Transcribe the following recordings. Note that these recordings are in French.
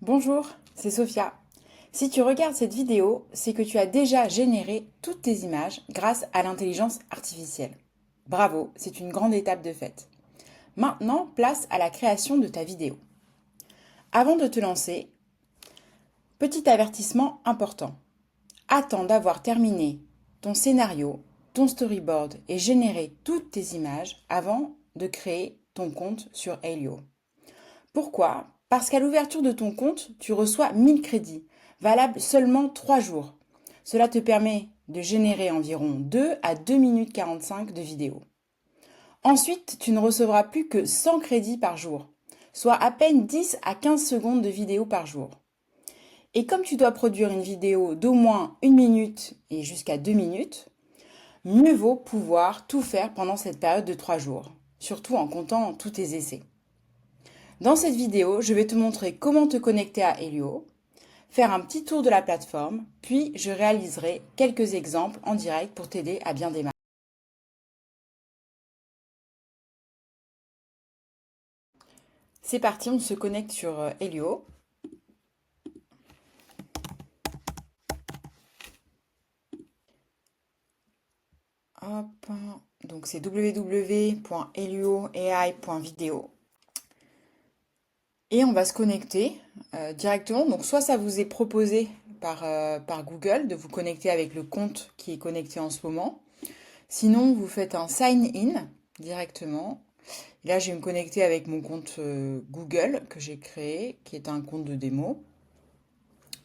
Bonjour, c'est Sophia. Si tu regardes cette vidéo, c'est que tu as déjà généré toutes tes images grâce à l'intelligence artificielle. Bravo, c'est une grande étape de fait. Maintenant, place à la création de ta vidéo. Avant de te lancer, petit avertissement important. Attends d'avoir terminé ton scénario, ton storyboard et généré toutes tes images avant de créer ton compte sur Helio. Pourquoi ? Parce qu'à l'ouverture de ton compte, tu reçois 1000 crédits, valables seulement 3 jours. Cela te permet de générer environ 2 à 2 minutes 45 de vidéo. Ensuite, tu ne recevras plus que 100 crédits par jour, soit à peine 10 à 15 secondes de vidéo par jour. Et comme tu dois produire une vidéo d'au moins 1 minute et jusqu'à 2 minutes, mieux vaut pouvoir tout faire pendant cette période de 3 jours, surtout en comptant tous tes essais. Dans cette vidéo, je vais te montrer comment te connecter à Helio, faire un petit tour de la plateforme, puis je réaliserai quelques exemples en direct pour t'aider à bien démarrer. C'est parti, on se connecte sur Helio. Hop, donc c'est www.helioai.video. Et on va se connecter directement. Donc soit ça vous est proposé par Google de vous connecter avec le compte qui est connecté en ce moment. Sinon, vous faites un sign in directement. Et là, je vais me connecter avec mon compte Google que j'ai créé, qui est un compte de démo.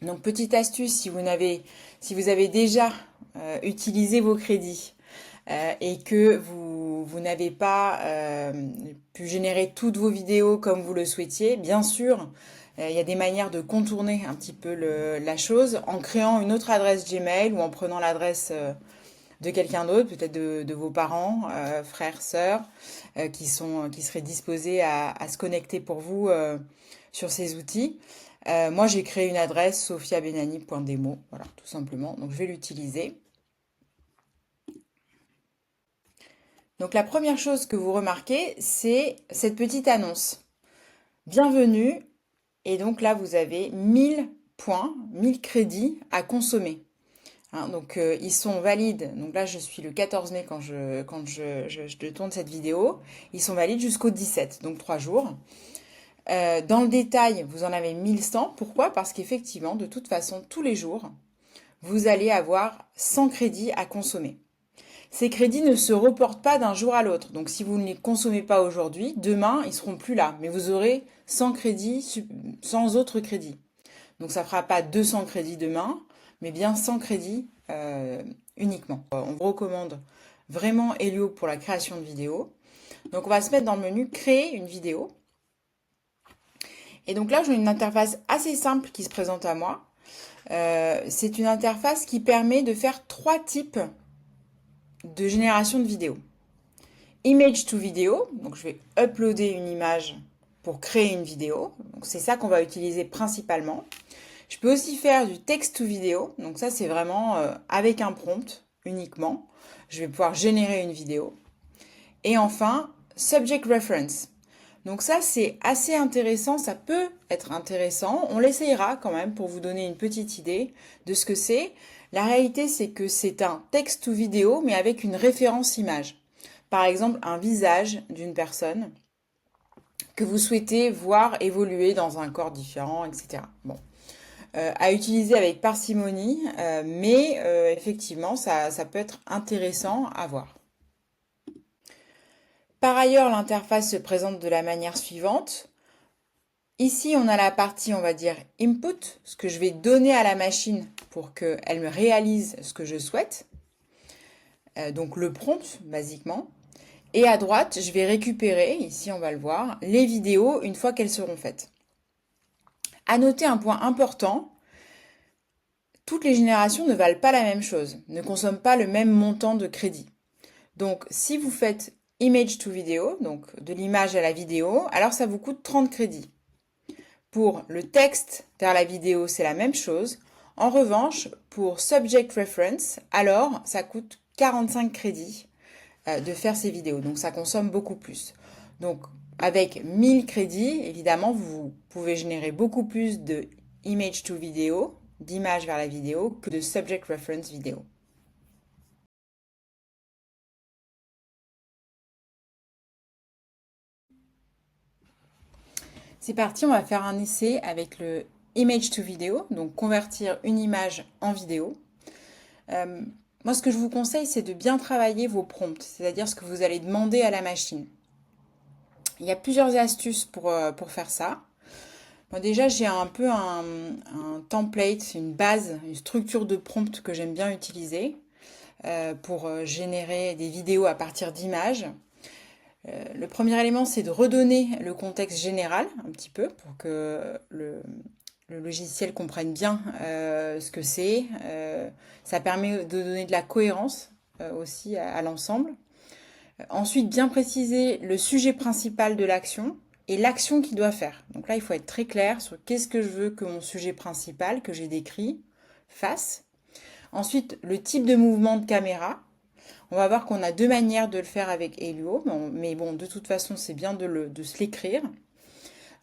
Donc, petite astuce, si vous avez déjà utilisé vos crédits et que vous n'avez pas pu générer toutes vos vidéos comme vous le souhaitiez, bien sûr, il y a des manières de contourner un petit peu la chose en créant une autre adresse Gmail ou en prenant l'adresse de quelqu'un d'autre, peut-être de vos parents, frères, sœurs, qui seraient disposés à se connecter pour vous sur ces outils. Moi, j'ai créé une adresse sophiabenani.demo, voilà, tout simplement. Donc, je vais l'utiliser. Donc, la première chose que vous remarquez, c'est cette petite annonce. Bienvenue. Et donc là, vous avez 1000 points, 1000 crédits à consommer. Hein, donc ils sont valides, donc là je suis le 14 mai quand je tourne cette vidéo, ils sont valides jusqu'au 17, donc 3 jours. Dans le détail, vous en avez 1100, pourquoi? Parce qu'effectivement, de toute façon, tous les jours, vous allez avoir 100 crédits à consommer. Ces crédits ne se reportent pas d'un jour à l'autre, donc si vous ne les consommez pas aujourd'hui, demain ils seront plus là, mais vous aurez 100 crédits, 100 autres crédits. Donc ça ne fera pas 200 crédits demain, mais bien 100 crédits uniquement. On vous recommande vraiment Helio pour la création de vidéos. Donc on va se mettre dans le menu créer une vidéo. Et donc là j'ai une interface assez simple qui se présente à moi. C'est une interface qui permet de faire 3 types de génération de vidéos. Image to vidéo, donc je vais uploader une image pour créer une vidéo. Donc c'est ça qu'on va utiliser principalement. Je peux aussi faire du text to vidéo, donc ça c'est vraiment avec un prompt uniquement. Je vais pouvoir générer une vidéo. Et enfin, subject reference. Donc ça c'est assez intéressant, ça peut être intéressant. On l'essayera quand même pour vous donner une petite idée de ce que c'est. La réalité c'est que c'est un text to vidéo mais avec une référence image. Par exemple un visage d'une personne que vous souhaitez voir évoluer dans un corps différent, etc. Bon. À utiliser avec parcimonie, mais effectivement, ça peut être intéressant à voir. Par ailleurs, l'interface se présente de la manière suivante. Ici, on a la partie, on va dire, input, ce que je vais donner à la machine pour qu'elle me réalise ce que je souhaite. Donc le prompt, basiquement. Et à droite, je vais récupérer, ici on va le voir, les vidéos une fois qu'elles seront faites. À noter un point important, toutes les générations ne valent pas la même chose, ne consomment pas le même montant de crédit. Donc, si vous faites image to vidéo, donc de l'image à la vidéo, alors ça vous coûte 30 crédits. Pour le texte vers la vidéo, c'est la même chose. En revanche, pour subject reference, alors ça coûte 45 crédits de faire ces vidéos. Donc, ça consomme beaucoup plus. Donc, Avec 1000 crédits, évidemment, vous pouvez générer beaucoup plus de image to vidéo, d'image vers la vidéo, que de subject reference vidéo. C'est parti, on va faire un essai avec le image to vidéo, donc convertir une image en vidéo. Moi, ce que je vous conseille, c'est de bien travailler vos prompts, c'est-à-dire ce que vous allez demander à la machine. Il y a plusieurs astuces pour faire ça. Moi, déjà, j'ai un peu un template, une base, une structure de prompt que j'aime bien utiliser pour générer des vidéos à partir d'images. Le premier élément, c'est de redonner le contexte général un petit peu pour que le logiciel comprenne bien ce que c'est. Ça permet de donner de la cohérence aussi à l'ensemble. Ensuite, bien préciser le sujet principal de l'action et l'action qu'il doit faire. Donc là, il faut être très clair sur qu'est-ce que je veux que mon sujet principal, que j'ai décrit, fasse. Ensuite, le type de mouvement de caméra. On va voir qu'on a deux manières de le faire avec Helio, mais bon, de toute façon, c'est bien de se l'écrire.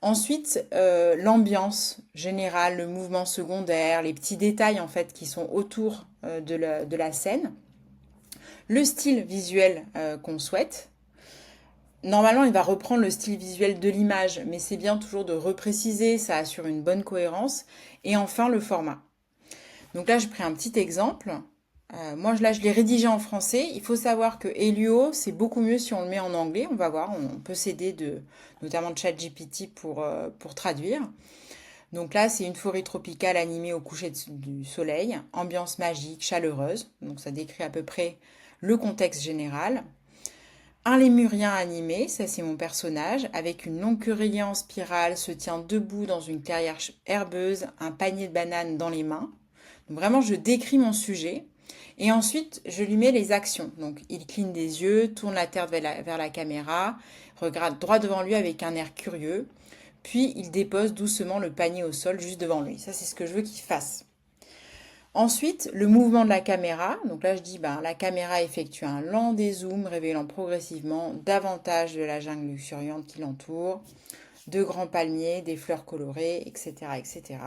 Ensuite, l'ambiance générale, le mouvement secondaire, les petits détails en fait qui sont autour de la scène. Le style visuel qu'on souhaite. Normalement, il va reprendre le style visuel de l'image, mais c'est bien toujours de repréciser, ça assure une bonne cohérence. Et enfin, le format. Donc là, j'ai pris un petit exemple. Moi, là, je l'ai rédigé en français. Il faut savoir que Helio, c'est beaucoup mieux si on le met en anglais. On va voir, on peut s'aider notamment de ChatGPT pour traduire. Donc là, c'est une forêt tropicale animée au coucher du soleil, ambiance magique, chaleureuse. Donc ça décrit à peu près le contexte général. Un lémurien animé, ça c'est mon personnage, avec une longue querellée en spirale, se tient debout dans une clairière herbeuse, un panier de bananes dans les mains. Donc vraiment, je décris mon sujet. Et ensuite, je lui mets les actions. Donc, il cligne des yeux, tourne la tête vers la caméra, regarde droit devant lui avec un air curieux. Puis, il dépose doucement le panier au sol juste devant lui. Ça, c'est ce que je veux qu'il fasse. Ensuite, le mouvement de la caméra. Donc là, je dis, ben, la caméra effectue un lent dézoom, révélant progressivement davantage de la jungle luxuriante qui l'entoure, de grands palmiers, des fleurs colorées, etc., etc.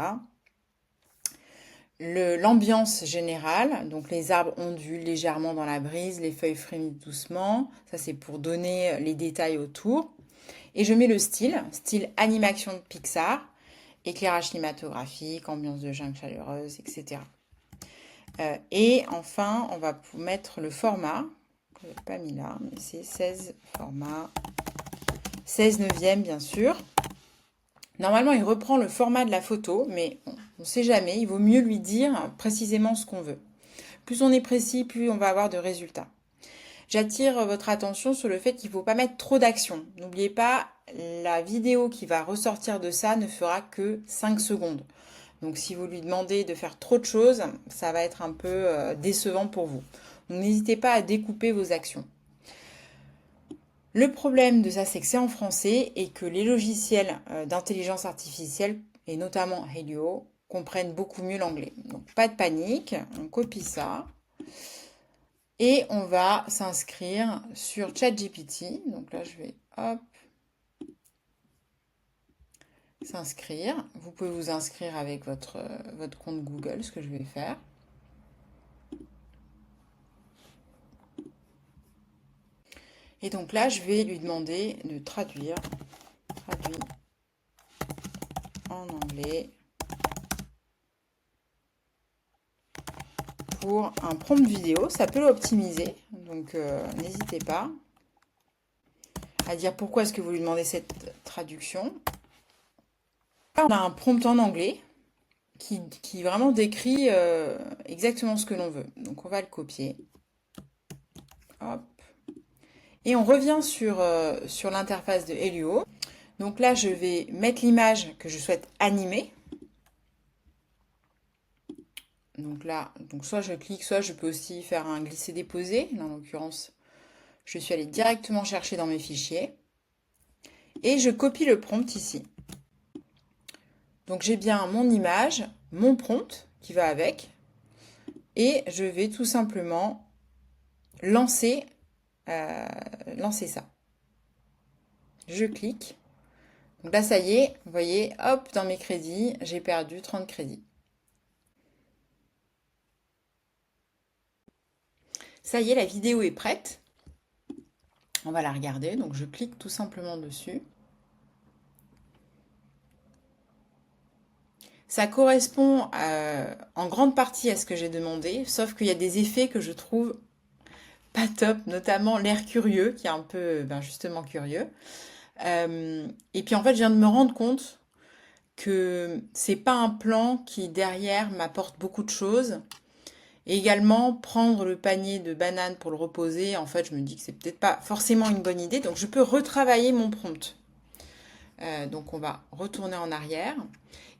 L'ambiance générale, donc les arbres ondulent légèrement dans la brise, les feuilles frémissent doucement, ça c'est pour donner les détails autour. Et je mets le style animation de Pixar, éclairage cinématographique, ambiance de jungle chaleureuse, etc. Et enfin, on va mettre le format, que je n'ai pas mis là, mais c'est 16 format, 16 neuvième bien sûr. Normalement, il reprend le format de la photo, mais on ne sait jamais, il vaut mieux lui dire précisément ce qu'on veut. Plus on est précis, plus on va avoir de résultats. J'attire votre attention sur le fait qu'il ne faut pas mettre trop d'action. N'oubliez pas, la vidéo qui va ressortir de ça ne fera que 5 secondes. Donc si vous lui demandez de faire trop de choses, ça va être un peu décevant pour vous. Donc n'hésitez pas à découper vos actions. Le problème de ça, c'est que c'est en français et que les logiciels d'intelligence artificielle, et notamment Helio, comprennent beaucoup mieux l'anglais. Donc pas de panique, on copie ça. Et on va s'inscrire sur ChatGPT. Donc là, je vais hop, s'inscrire. Vous pouvez vous inscrire avec votre compte Google, ce que je vais faire. Et donc là, je vais lui demander de traduit en anglais pour un prompt vidéo. Ça peut l'optimiser, donc n'hésitez pas à dire pourquoi est-ce que vous lui demandez cette traduction. Là, on a un prompt en anglais qui vraiment décrit exactement ce que l'on veut. Donc on va le copier. Hop. Et on revient sur l'interface de Helio. Donc là, je vais mettre l'image que je souhaite animer. Donc là, soit je clique, soit je peux aussi faire un glisser-déposer. Là, en l'occurrence, je suis allée directement chercher dans mes fichiers. Et je copie le prompt ici. Donc j'ai bien mon image, mon prompt qui va avec. Et je vais tout simplement lancer ça. je clique. Donc là, ça y est, vous voyez, hop, dans mes crédits, j'ai perdu 30 crédits. Ça y est, la vidéo est prête. On va la regarder, donc je clique tout simplement dessus. Ça correspond en grande partie à ce que j'ai demandé, sauf qu'il y a des effets que je trouve pas top, notamment l'air curieux, qui est un peu justement curieux. Et puis en fait, je viens de me rendre compte que c'est pas un plan qui derrière m'apporte beaucoup de choses. Et également, prendre le panier de bananes pour le reposer, en fait, je me dis que c'est peut-être pas forcément une bonne idée. Donc, je peux retravailler mon prompt. Donc, on va retourner en arrière.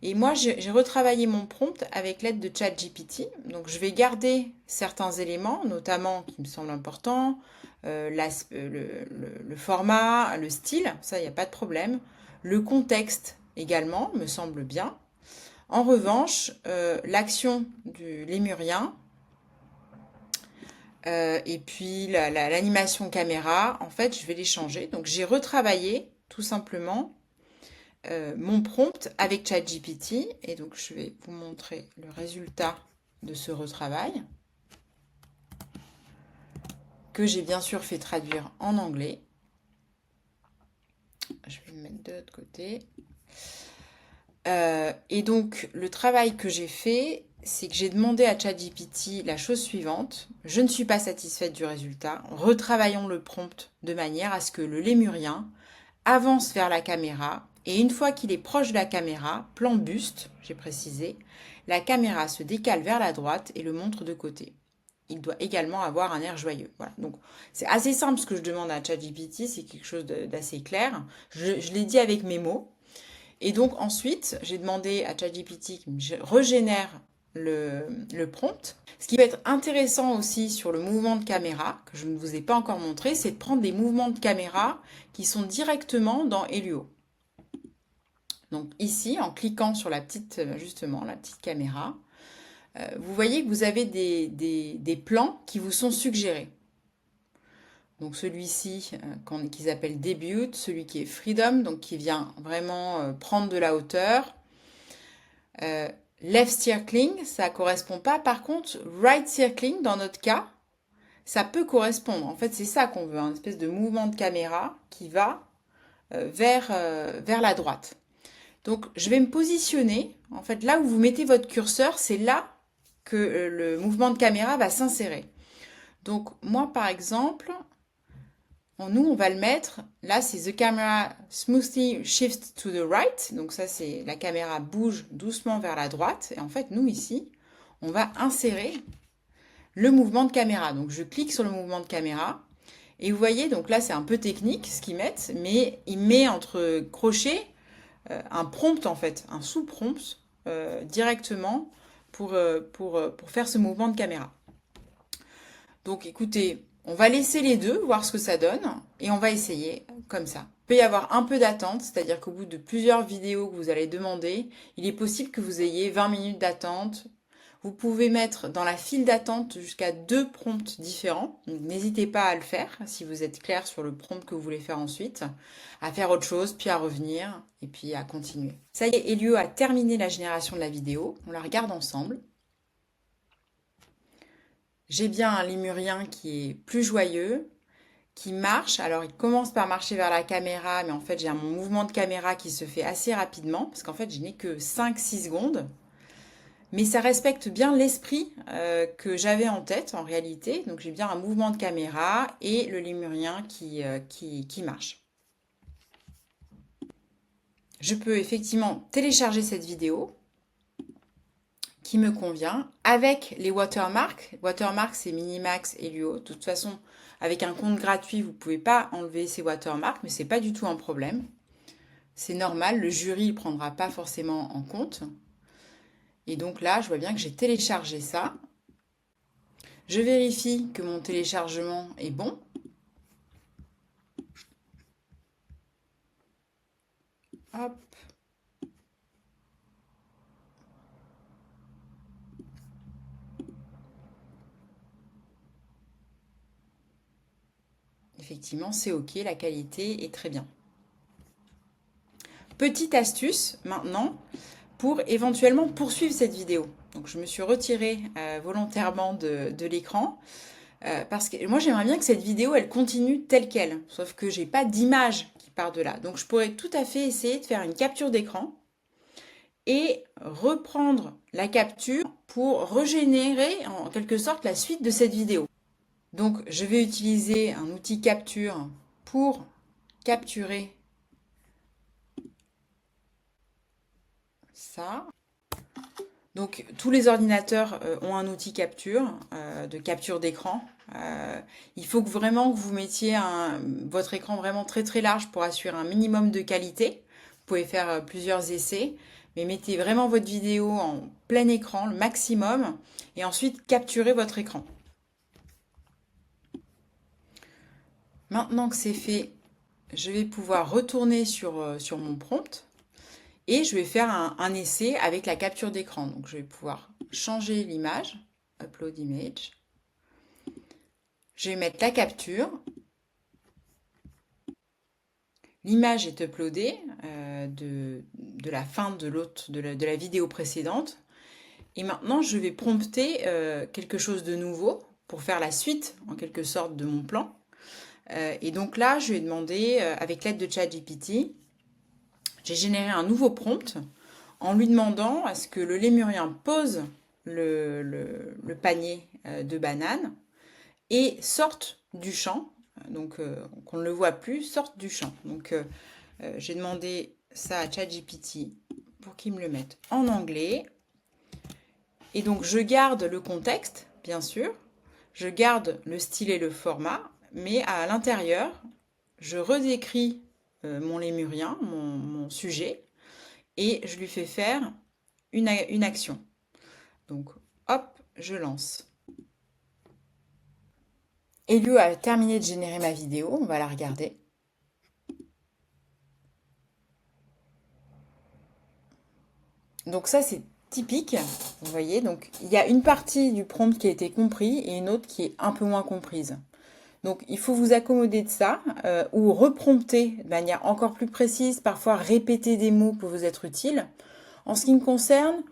Et moi, j'ai retravaillé mon prompt avec l'aide de ChatGPT. Donc, je vais garder certains éléments, notamment qui me semblent importants, le format, le style, ça, il n'y a pas de problème. Le contexte également me semble bien. En revanche, l'action du lémurien, et puis l'animation caméra, en fait, je vais les changer. Donc j'ai retravaillé tout simplement mon prompt avec ChatGPT. Et donc je vais vous montrer le résultat de ce retravail que j'ai bien sûr fait traduire en anglais. Je vais me mettre de l'autre côté. Et donc le travail que j'ai fait, c'est que j'ai demandé à ChatGPT la chose suivante. Je ne suis pas satisfaite du résultat. Retravaillons le prompt de manière à ce que le lémurien avance vers la caméra et une fois qu'il est proche de la caméra, plan buste, j'ai précisé, la caméra se décale vers la droite et le montre de côté. Il doit également avoir un air joyeux. Voilà. Donc c'est assez simple ce que je demande à ChatGPT, c'est quelque chose d'assez clair. Je l'ai dit avec mes mots. Et donc ensuite, j'ai demandé à ChatGPT qu'il me régénère le prompt. Ce qui peut être intéressant aussi sur le mouvement de caméra, que je ne vous ai pas encore montré, c'est de prendre des mouvements de caméra qui sont directement dans Helio. Donc ici, en cliquant sur la petite, justement, la petite caméra, vous voyez que vous avez des plans qui vous sont suggérés. Donc celui-ci, qu'ils appellent Debut, celui qui est Freedom, donc qui vient vraiment prendre de la hauteur. Left circling, ça correspond pas. Par contre, right circling, dans notre cas, ça peut correspondre. En fait, c'est ça qu'on veut, une espèce de mouvement de caméra qui va vers la droite. Donc, je vais me positionner. En fait, là où vous mettez votre curseur, c'est là que le mouvement de caméra va s'insérer. Donc, moi, par exemple, nous, on va le mettre. Là, c'est The camera smoothly shifts to the right. Donc, ça, c'est la caméra bouge doucement vers la droite. Et en fait, nous, ici, on va insérer le mouvement de caméra. Donc, je clique sur le mouvement de caméra. Et vous voyez, donc là, c'est un peu technique ce qu'ils mettent, mais il met entre crochets un prompt, en fait, un sous-prompt directement pour faire ce mouvement de caméra. Donc écoutez, on va laisser les deux, voir ce que ça donne, et on va essayer comme ça. Il peut y avoir un peu d'attente, c'est-à-dire qu'au bout de plusieurs vidéos que vous allez demander, il est possible que vous ayez 20 minutes d'attente. Vous pouvez mettre dans la file d'attente jusqu'à 2 prompts différents. Donc n'hésitez pas à le faire si vous êtes clair sur le prompt que vous voulez faire ensuite, à faire autre chose, puis à revenir, et puis à continuer. Ça y est, Helio a terminé la génération de la vidéo. On la regarde ensemble. J'ai bien un lémurien qui est plus joyeux, qui marche. Alors, il commence par marcher vers la caméra, mais en fait, j'ai un mouvement de caméra qui se fait assez rapidement, parce qu'en fait, je n'ai que 5-6 secondes. Mais ça respecte bien l'esprit que j'avais en tête, en réalité. Donc, j'ai bien un mouvement de caméra et le lémurien qui marche. Je peux effectivement télécharger cette vidéo qui me convient avec les watermarks. Watermarks, c'est Minimax et Luo. De toute façon, avec un compte gratuit, vous ne pouvez pas enlever ces watermarks, mais ce n'est pas du tout un problème. C'est normal, le jury ne prendra pas forcément en compte. Et donc là, je vois bien que j'ai téléchargé ça. Je vérifie que mon téléchargement est bon. Hop. Effectivement, c'est OK, la qualité est très bien. petite astuce maintenant pour éventuellement poursuivre cette vidéo. Donc je me suis retirée volontairement de l'écran parce que moi j'aimerais bien que cette vidéo elle continue telle qu'elle, sauf que j'ai pas d'image qui part de là. Donc je pourrais tout à fait essayer de faire une capture d'écran et reprendre la capture pour régénérer en quelque sorte la suite de cette vidéo. Donc je vais utiliser un outil capture pour capturer ça. Donc tous les ordinateurs ont un outil capture, de capture d'écran. Il faut que vraiment que vous mettiez votre écran vraiment très très large pour assurer un minimum de qualité. Vous pouvez faire plusieurs essais, mais mettez vraiment votre vidéo en plein écran, le maximum, et ensuite capturez votre écran. Maintenant que c'est fait, je vais pouvoir retourner sur mon prompt. Et je vais faire un essai avec la capture d'écran. Donc je vais pouvoir changer l'image, upload image. Je vais mettre la capture. L'image est uploadée de la fin de la vidéo précédente. Et maintenant, je vais prompter quelque chose de nouveau pour faire la suite, en quelque sorte, de mon plan. Et donc là, je vais demander, avec l'aide de ChatGPT, j'ai généré un nouveau prompt en lui demandant à ce que le lémurien pose le panier de bananes et sorte du champ, donc qu'on ne le voit plus, sorte du champ. Donc j'ai demandé ça à ChatGPT pour qu'il me le mette en anglais. Et donc je garde le contexte, bien sûr, je garde le style et le format, mais à l'intérieur, je redécris mon lémurien, mon sujet, et je lui fais faire une action. Donc, hop, je lance. Elio a terminé de générer ma vidéo, on va la regarder. Donc ça, c'est typique, vous voyez. Donc, il y a une partie du prompt qui a été compris et une autre qui est un peu moins comprise. Donc, il faut vous accommoder de ça ou reprompter de manière encore plus précise, parfois répéter des mots peut vous être utile. En ce qui me concerne,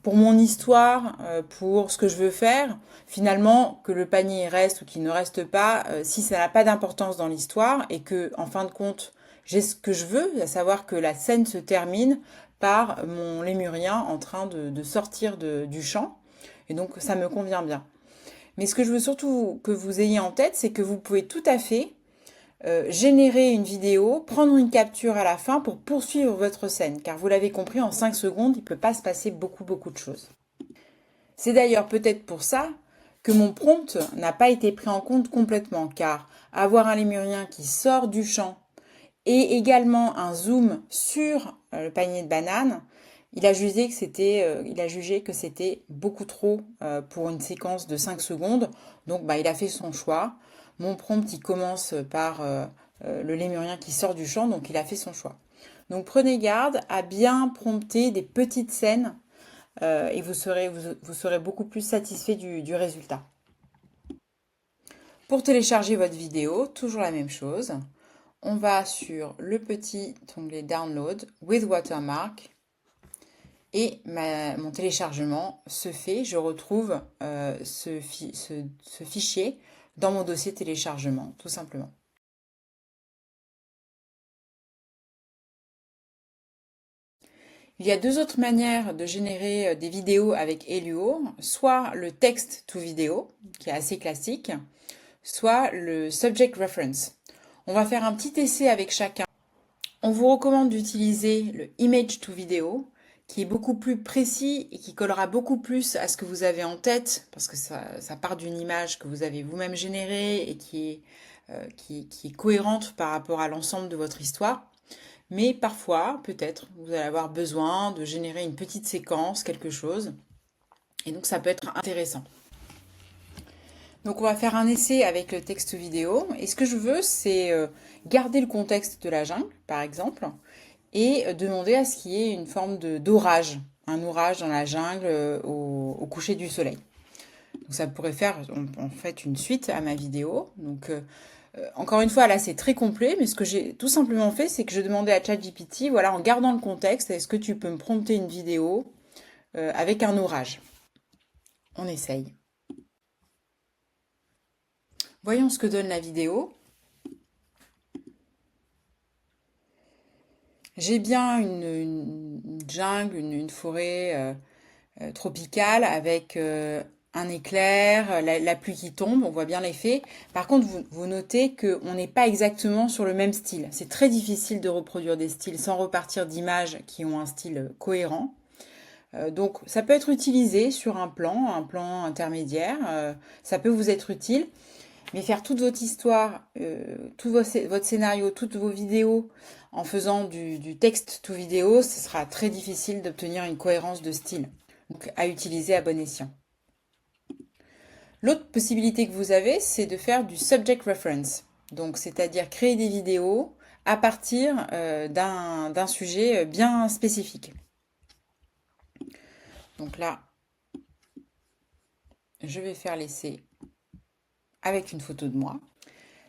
pour mon histoire, pour ce que je veux faire, finalement, que le panier reste ou qu'il ne reste pas, si ça n'a pas d'importance dans l'histoire et que, en fin de compte, j'ai ce que je veux, à savoir que la scène se termine par mon lémurien en train de sortir du champ. Et donc, ça me convient bien. Mais ce que je veux surtout que vous ayez en tête, c'est que vous pouvez tout à fait générer une vidéo, prendre une capture à la fin pour poursuivre votre scène. Car vous l'avez compris, en 5 secondes, il ne peut pas se passer beaucoup de choses. C'est d'ailleurs peut-être pour ça que mon prompt n'a pas été pris en compte complètement, car avoir un lémurien qui sort du champ et également un zoom sur le panier de bananes, il a jugé que c'était beaucoup trop pour une séquence de 5 secondes. Donc il a fait son choix. Mon prompt, il commence par le lémurien qui sort du champ, donc il a fait son choix. Donc prenez garde à bien prompter des petites scènes et vous serez beaucoup plus satisfait du résultat. Pour télécharger votre vidéo, toujours la même chose. On va sur le petit onglet Download with Watermark et mon téléchargement se fait. Je retrouve ce fichier dans mon dossier téléchargement, tout simplement. Il y a deux autres manières de générer des vidéos avec Elluo, soit le text to vidéo, qui est assez classique, soit le subject reference. On va faire un petit essai avec chacun. On vous recommande d'utiliser le image to video, qui est beaucoup plus précis et qui collera beaucoup plus à ce que vous avez en tête, parce que ça part d'une image que vous avez vous-même générée et qui est cohérente par rapport à l'ensemble de votre histoire. Mais parfois, peut-être, vous allez avoir besoin de générer une petite séquence, quelque chose. Et donc, ça peut être intéressant. Donc, on va faire un essai avec le texte vidéo. Et ce que je veux, c'est garder le contexte de la jungle, par exemple, et demander à ce qu'il y ait une forme d'orage, un orage dans la jungle au coucher du soleil. Donc, ça pourrait faire en fait une suite à ma vidéo. Donc, Encore une fois, là, c'est très complet, mais ce que j'ai tout simplement fait, c'est que je demandais à ChatGPT, voilà, en gardant le contexte, est-ce que tu peux me prompter une vidéo avec un orage? On essaye. Voyons ce que donne la vidéo. J'ai bien une jungle, une forêt tropicale avec un éclair, la pluie qui tombe, on voit bien l'effet. Par contre, vous notez qu'on n'est pas exactement sur le même style. C'est très difficile de reproduire des styles sans repartir d'images qui ont un style cohérent. Donc ça peut être utilisé sur un plan intermédiaire, ça peut vous être utile, mais faire toute votre histoire, votre scénario, toutes vos vidéos en faisant du texte to vidéo, ce sera très difficile d'obtenir une cohérence de style. Donc à utiliser à bon escient. L'autre possibilité que vous avez, c'est de faire du subject reference. Donc c'est-à-dire créer des vidéos à partir d'un sujet bien spécifique. Donc là, je vais faire l'essai avec une photo de moi.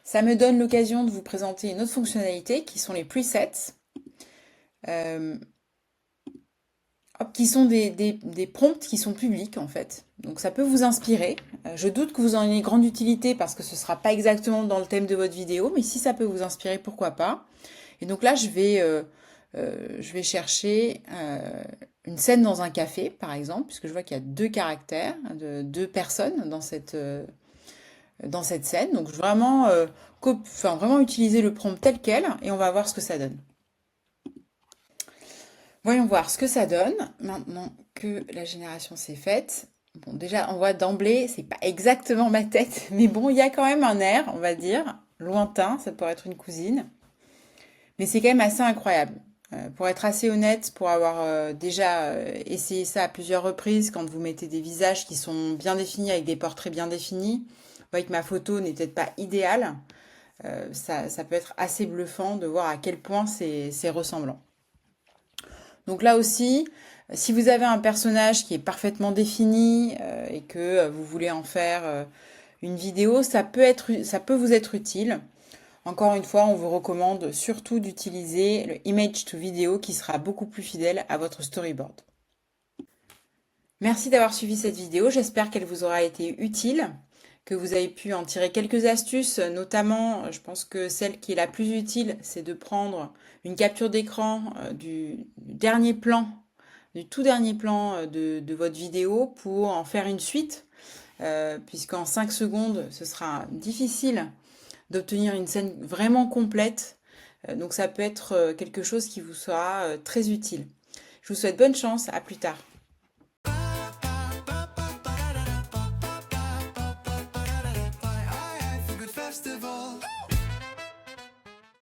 Ça me donne l'occasion de vous présenter une autre fonctionnalité qui sont les presets, qui sont des prompts qui sont publics en fait. Donc ça peut vous inspirer. Je doute que vous en ayez grande utilité parce que ce ne sera pas exactement dans le thème de votre vidéo, mais si ça peut vous inspirer, pourquoi pas. Et donc là, je vais chercher une scène dans un café, par exemple, puisque je vois qu'il y a deux caractères, deux personnes dans cette scène. Donc vraiment, vraiment utiliser le prompt tel quel et on va voir ce que ça donne. Voyons voir ce que ça donne maintenant que la génération s'est faite. Bon, déjà, on voit d'emblée, c'est pas exactement ma tête, mais bon, il y a quand même un air, on va dire, lointain, ça pourrait être une cousine. Mais c'est quand même assez incroyable. Pour être assez honnête, pour avoir déjà essayé ça à plusieurs reprises, quand vous mettez des visages qui sont bien définis, avec des portraits bien définis, vous voyez que ma photo n'est peut-être pas idéale. Ça peut être assez bluffant de voir à quel point c'est ressemblant. Donc là aussi, si vous avez un personnage qui est parfaitement défini et que vous voulez en faire une vidéo, ça peut vous être utile. Encore une fois, on vous recommande surtout d'utiliser le image to video qui sera beaucoup plus fidèle à votre storyboard. Merci d'avoir suivi cette vidéo, j'espère qu'elle vous aura été utile, que vous avez pu en tirer quelques astuces, notamment, je pense que celle qui est la plus utile, c'est de prendre une capture d'écran du dernier plan, du tout dernier plan de votre vidéo pour en faire une suite, puisqu'en 5 secondes, ce sera difficile d'obtenir une scène vraiment complète. Donc ça peut être quelque chose qui vous sera très utile. Je vous souhaite bonne chance, à plus tard.